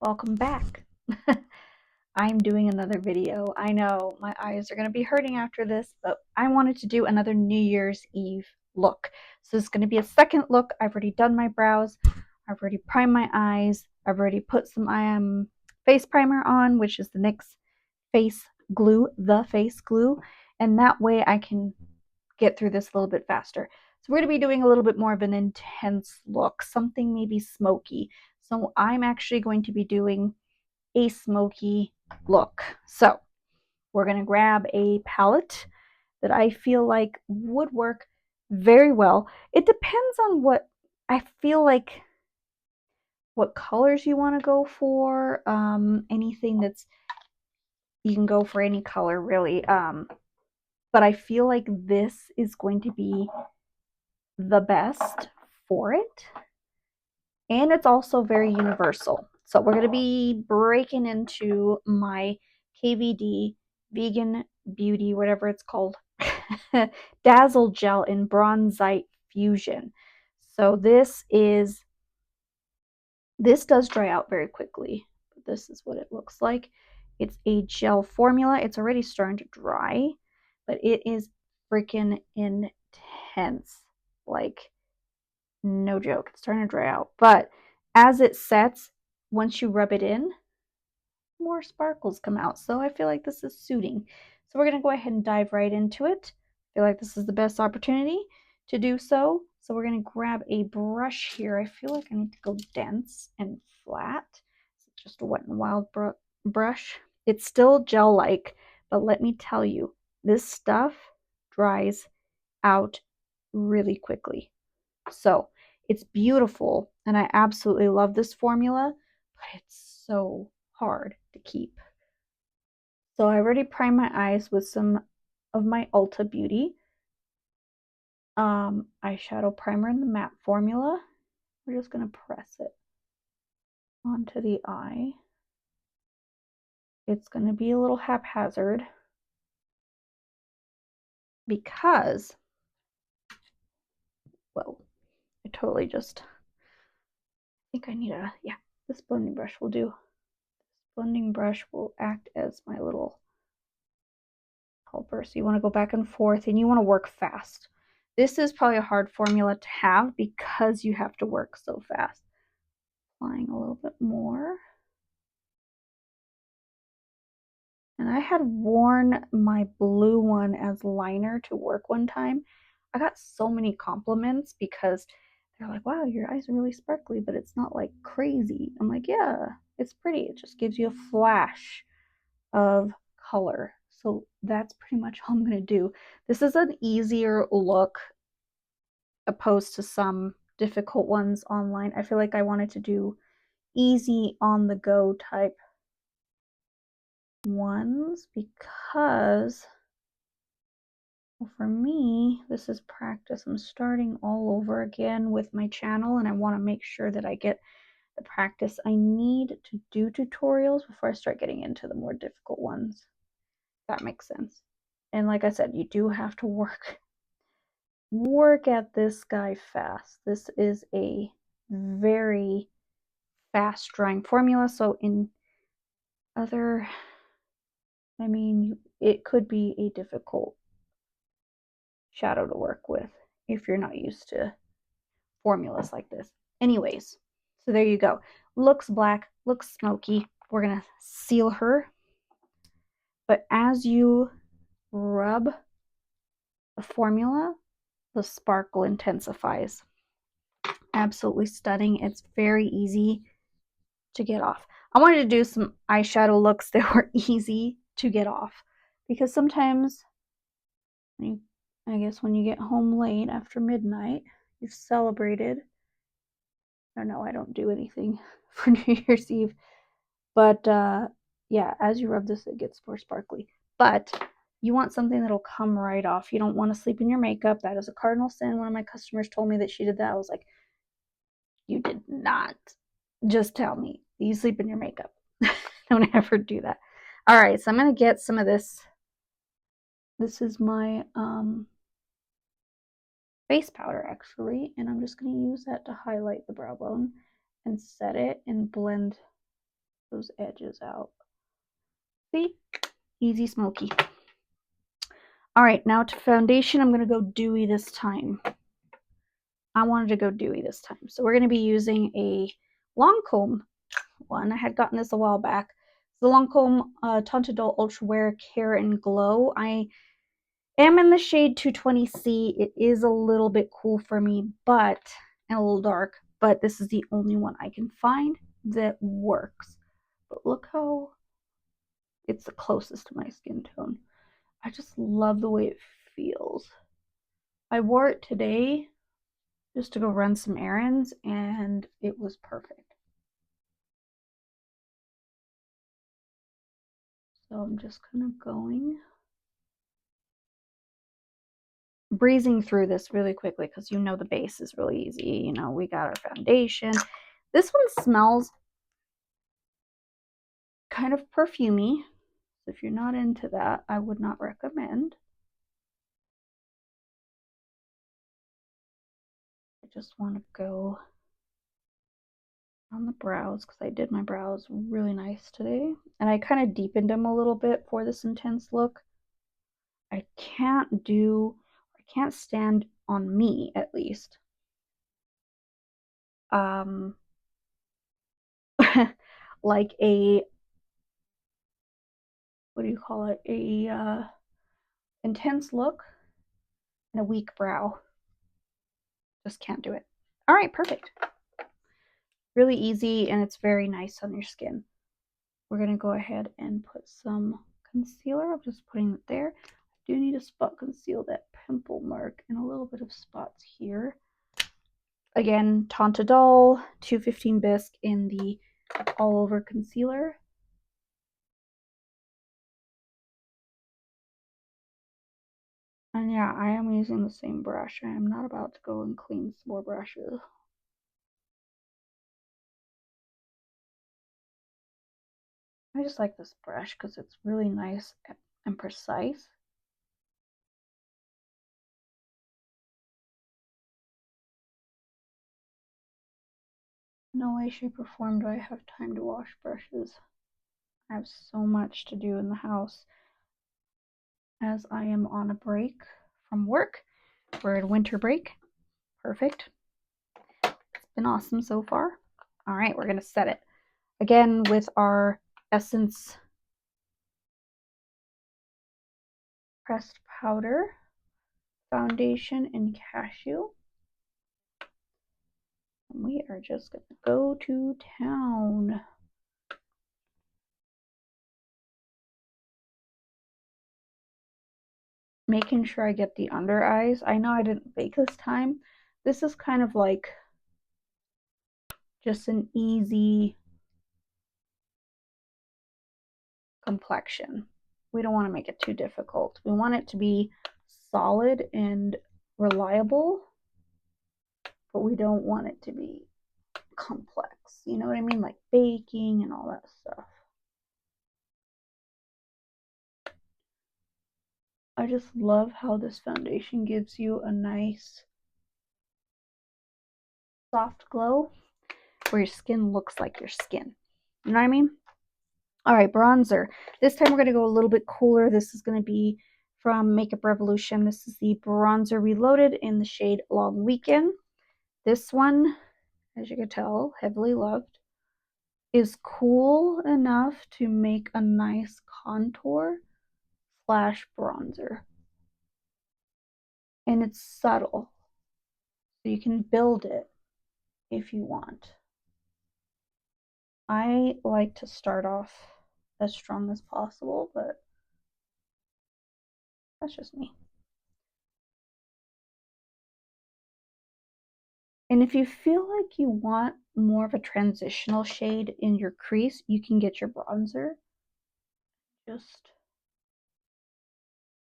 welcome back. I'm doing another video. I know my eyes are going to be hurting after this, but I wanted to do another New Year's Eve look. So this is going to be a second look. I've already done my brows. I've already primed my eyes. I've already put some face primer on, which is the NYX face glue, and that way I can get through this a little bit faster. So we're going to be doing a little bit more of an intense look, something maybe smoky. So I'm actually going to be doing a smoky look. So we're going to grab a palette that I feel like would work very well. It depends on what I feel like, what colors you want to go for. Anything that's, you can go for any color really. But I feel like this is going to be the best for it. And it's also very universal. So we're going to be breaking into my KVD Vegan Beauty, whatever it's called, Dazzle Gel in Bronzite Fusion. So this does dry out very quickly. This is what it looks like. It's a gel formula. It's already starting to dry, but it is freaking intense. Like, no joke. It's starting to dry out. But as it sets, once you rub it in, more sparkles come out. So I feel like this is suiting. So we're going to go ahead and dive right into it. I feel like this is the best opportunity to do so. So we're going to grab a brush here. I feel like I need to go dense and flat. It's just a Wet n Wild brush. It's still gel-like, but let me tell you, this stuff dries out really quickly. So it's beautiful, and I absolutely love this formula, but it's so hard to keep. So I already primed my eyes with some of my Ulta Beauty eyeshadow primer in the matte formula. We're just going to press it onto the eye. It's going to be a little haphazard because, well, I totally just, I think I need yeah, this blending brush will do. This blending brush will act as my little helper. So you want to go back and forth and you want to work fast. This is probably a hard formula to have because you have to work so fast. Applying a little bit more. And I had worn my blue one as liner to work one time. I got so many compliments because they're like, wow, your eyes are really sparkly, but it's not like crazy. I'm like, yeah, it's pretty. It just gives you a flash of color. So that's pretty much all I'm going to do. This is an easier look opposed to some difficult ones online. I feel like I wanted to do easy on the go type ones because, well, for me, this is practice. I'm starting all over again with my channel, and I want to make sure that I get the practice I need to do tutorials before I start getting into the more difficult ones. If that makes sense. And like I said, you do have to work at this guy fast. This is a very fast drying formula, so in other, I mean, it could be a difficult shadow to work with if you're not used to formulas like this. Anyways, so there you go. Looks black, looks smoky. We're gonna seal her, but as you rub the formula, the sparkle intensifies. Absolutely stunning. It's very easy to get off. I wanted to do some eyeshadow looks that were easy to get off because sometimes, I guess when you get home late after midnight, you've celebrated. I don't know, I don't do anything for New Year's Eve, but yeah, as you rub this, it gets more sparkly. But you want something that'll come right off. You don't want to sleep in your makeup. That is a cardinal sin. One of my customers told me that she did that. I was like, you did not just tell me you sleep in your makeup. Don't ever do that. All right, so I'm going to get some of this. This is my face powder, actually, and I'm just going to use that to highlight the brow bone and set it and blend those edges out. See? Easy smoky. All right, now to foundation, I'm going to go dewy this time. I wanted to go dewy this time. So we're going to be using a Lancôme one. I had gotten this a while back. The Lancôme Teint Idole Ultra Wear Care and Glow. I am in the shade 220C. It is a little bit cool for me, and a little dark, but this is the only one I can find that works. But look how it's the closest to my skin tone. I just love the way it feels. I wore it today just to go run some errands, and it was perfect. So I'm just kind of breezing through this really quickly because you know the base is really easy. You know, we got our foundation. This one smells kind of perfumey. So if you're not into that, I would not recommend. I just want to go on the brows because I did my brows really nice today. And I kind of deepened them a little bit for this intense look. I can't stand on me at least. Like a, what do you call it? A intense look and a weak brow. Just can't do it. All right, perfect. Really easy, and it's very nice on your skin. We're going to go ahead and put some concealer. I'm just putting it there. I do need to spot conceal that pimple mark and a little bit of spots here. Again, Teint Idole 215 Bisque in the all over concealer. And yeah, I am using the same brush. I am not about to go and clean some more brushes. I just like this brush because it's really nice and precise. No way, shape, or form do I have time to wash brushes. I have so much to do in the house as I am on a break from work. We're in winter break. Perfect. It's been awesome so far. All right, we're going to set it again with our Essence pressed powder, foundation, and cashew. And we are just going to go to town. Making sure I get the under eyes. I know I didn't bake this time. This is kind of like just an easy complexion. We don't want to make it too difficult. We want it to be solid and reliable, but we don't want it to be complex. You know what I mean? Like baking and all that stuff. I just love how this foundation gives you a nice soft glow where your skin looks like your skin. You know what I mean? All right, bronzer. This time we're going to go a little bit cooler. This is going to be from Makeup Revolution. This is the Bronzer Reloaded in the shade Long Weekend. This one, as you can tell, heavily loved, is cool enough to make a nice contour slash bronzer. And it's subtle, so you can build it if you want. I like to start off as strong as possible, but that's just me. And if you feel like you want more of a transitional shade in your crease, you can get your bronzer. Just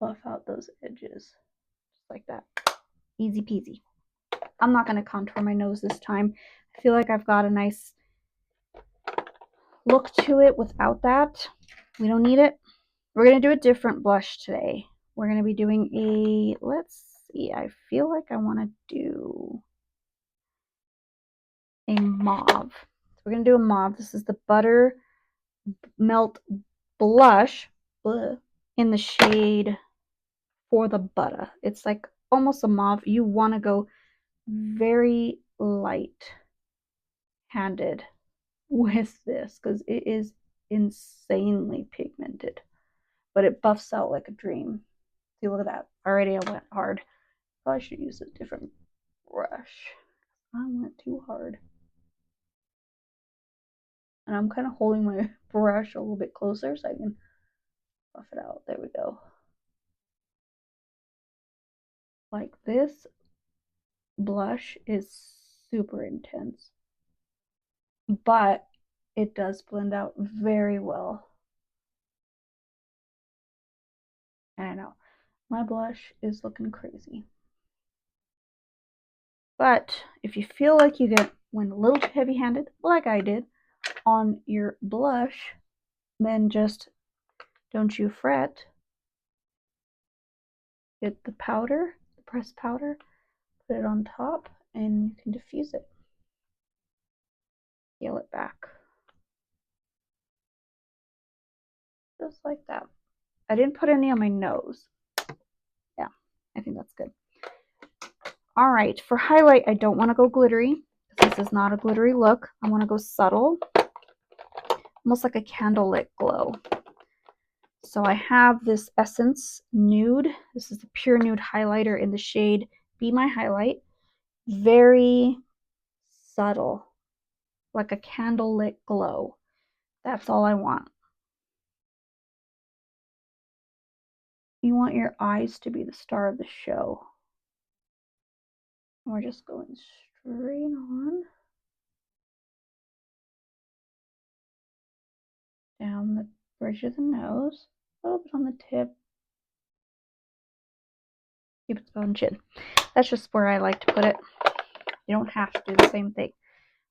buff out those edges, just like that. Easy peasy. I'm not going to contour my nose this time. I feel like I've got a nice look to it without that. We don't need it. We're going to do a different blush today. We're going to be doing a, let's see, I feel like I want to do a mauve. So we're going to do a mauve. This is the Butter Melt blush in the shade For the Butter. It's like almost a mauve. You want to go very light handed with this because it is insanely pigmented, but it buffs out like a dream. See, look at that. Already I went hard. Probably should use a different brush. I went too hard. And I'm kind of holding my brush a little bit closer so I can buff it out. There we go. Like, this blush is super intense, but it does blend out very well. And I know my blush is looking crazy. But if you feel like you went a little too heavy handed, like I did, on your blush, then just don't you fret. Get the powder, the pressed powder, put it on top, and you can diffuse it. Peel it back. Just like that. I didn't put any on my nose. Yeah, I think that's good. All right, for highlight, I don't want to go glittery. This is not a glittery look. I want to go subtle, almost like a candlelit glow. So I have this Essence Nude. This is the Pure Nude highlighter in the shade Be My Highlight. Very subtle, like a candlelit glow. That's all I want. You want your eyes to be the star of the show. We're just going straight on down the bridge of the nose, a little bit on the tip. Keep it on chin. That's just where I like to put it. You don't have to do the same thing.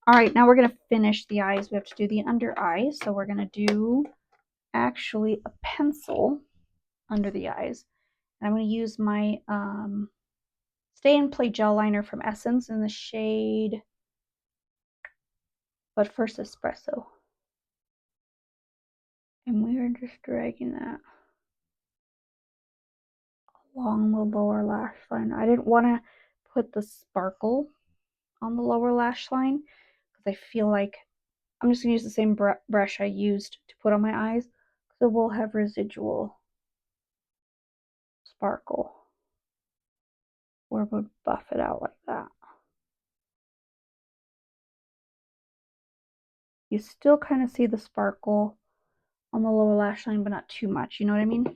All right, now we're going to finish the eyes. We have to do the under eye. So we're going to do actually a pencil under the eyes. And I'm going to use my Stay and Play gel liner from Essence in the shade, but first Espresso. And we are just dragging that along the lower lash line. I didn't want to put the sparkle on the lower lash line because I feel like I'm just going to use the same brush I used to put on my eyes, so we'll have residual sparkle, or we'll buff it out like that. You still kind of see the sparkle on the lower lash line, but not too much, you know what I mean?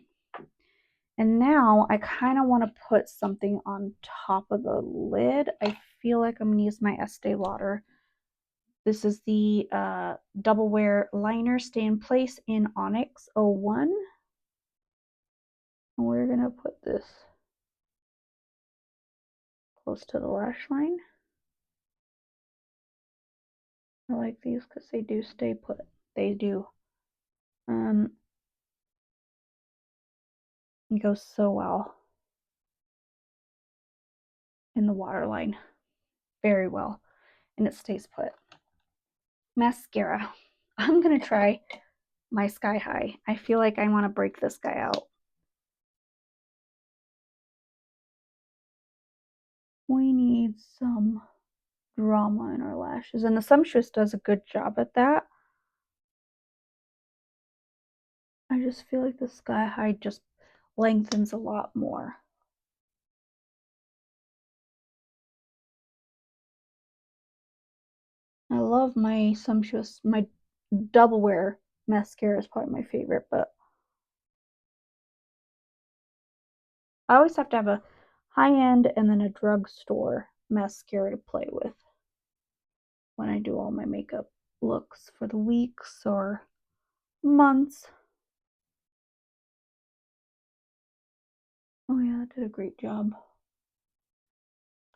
And now I kind of want to put something on top of the lid. I feel like I'm going to use my Estee Lauder. This is the Double Wear Liner Stay in Place in Onyx 01. And we're going to put this close to the lash line. I like these because they do stay put. They do. It goes so well in the waterline. Very well. And it stays put. Mascara. I'm going to try my Sky High. I feel like I want to break this guy out. We need some drama in our lashes. And the Sumptuous does a good job at that. I just feel like the Sky High just lengthens a lot more. I love my Sumptuous, my Double Wear mascara is probably my favorite, but I always have to have a high-end and then a drugstore mascara to play with when I do all my makeup looks for the weeks or months. Oh yeah, that did a great job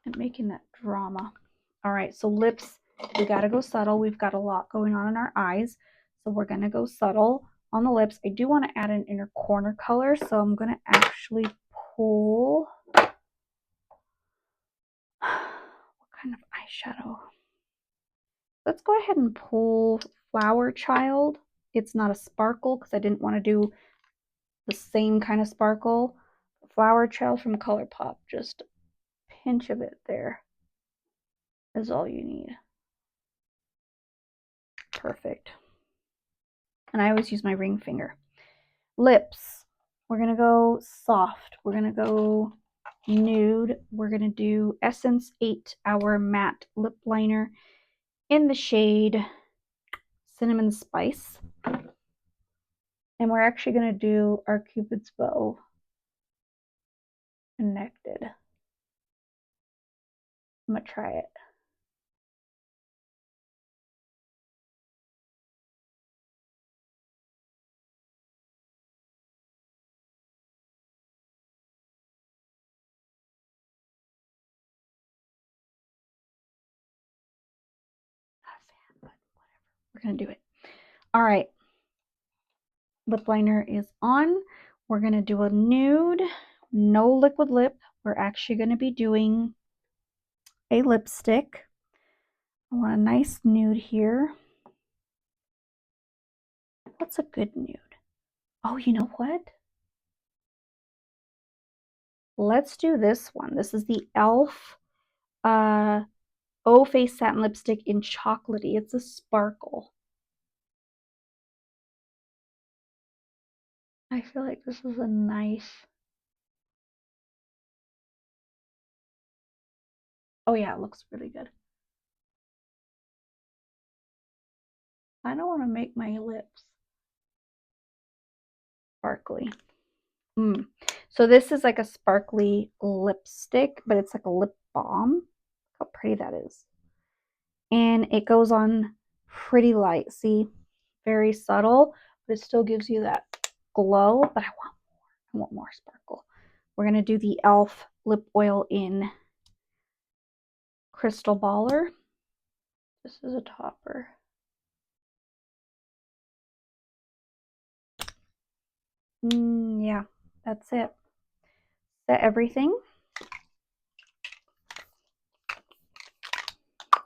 at making that drama. All right, so lips, we gotta go subtle. We've got a lot going on in our eyes, so we're gonna go subtle on the lips. I do want to add an inner corner color, so I'm gonna actually pull what kind of eyeshadow? Let's go ahead and pull Flower Child It's not a sparkle because I didn't want to do the same kind of sparkle. Flower Child from ColourPop, just a pinch of it there is all you need. Perfect. And I always use my ring finger. Lips, we're gonna go soft. We're gonna go nude. We're gonna do Essence 8 Hour Matte Lip Liner in the shade Cinnamon Spice. And we're actually gonna do our Cupid's Bow connected. I'm gonna try it. Not a fan, but whatever. We're gonna do it. All right. Lip liner is on. We're gonna do a nude, no liquid lip. We're actually gonna be doing a lipstick. I want a nice nude here. What's a good nude? Oh, you know what? Let's do this one. This is the e.l.f. O Face Satin Lipstick in Chocolatey. It's a sparkle. I feel like this is a nice... Oh yeah, it looks really good. I don't want to make my lips sparkly. So this is like a sparkly lipstick, but it's like a lip balm. Look how pretty that is. And it goes on pretty light. See, very subtle, but it still gives you that glow. But I want more sparkle. We're gonna do the e.l.f. lip oil in Crystal Baller. This is a topper. Yeah, that's it. Set everything.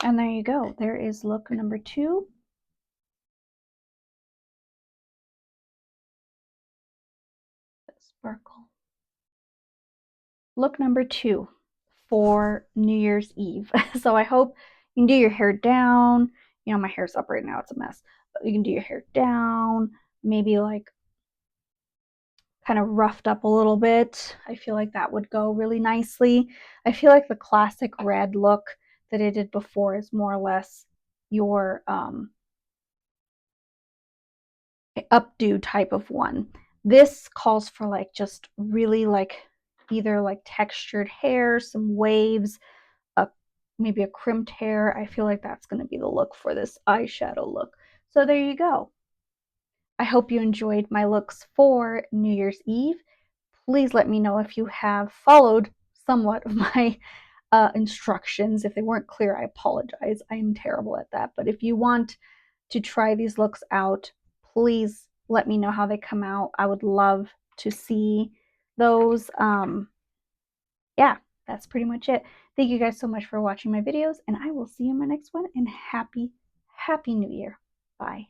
And there you go. There is look number 2. Sparkle. Look number 2 for New Year's Eve. So I hope you can do your hair down. You know, my hair's up right now. It's a mess. But you can do your hair down. Maybe like kind of roughed up a little bit. I feel like that would go really nicely. I feel like the classic red look that I did before is more or less your updo type of one. This calls for like just really like either like textured hair, some waves, maybe a crimped hair. I feel like that's going to be the look for this eyeshadow look. So there you go. I hope you enjoyed my looks for New Year's Eve. Please let me know if you have followed somewhat of my instructions. If they weren't clear, I apologize. I am terrible at that. But if you want to try these looks out, please let me know how they come out. I would love to see those. Yeah, that's pretty much it. Thank you guys so much for watching my videos, and I will see you in my next one, and happy New Year. Bye.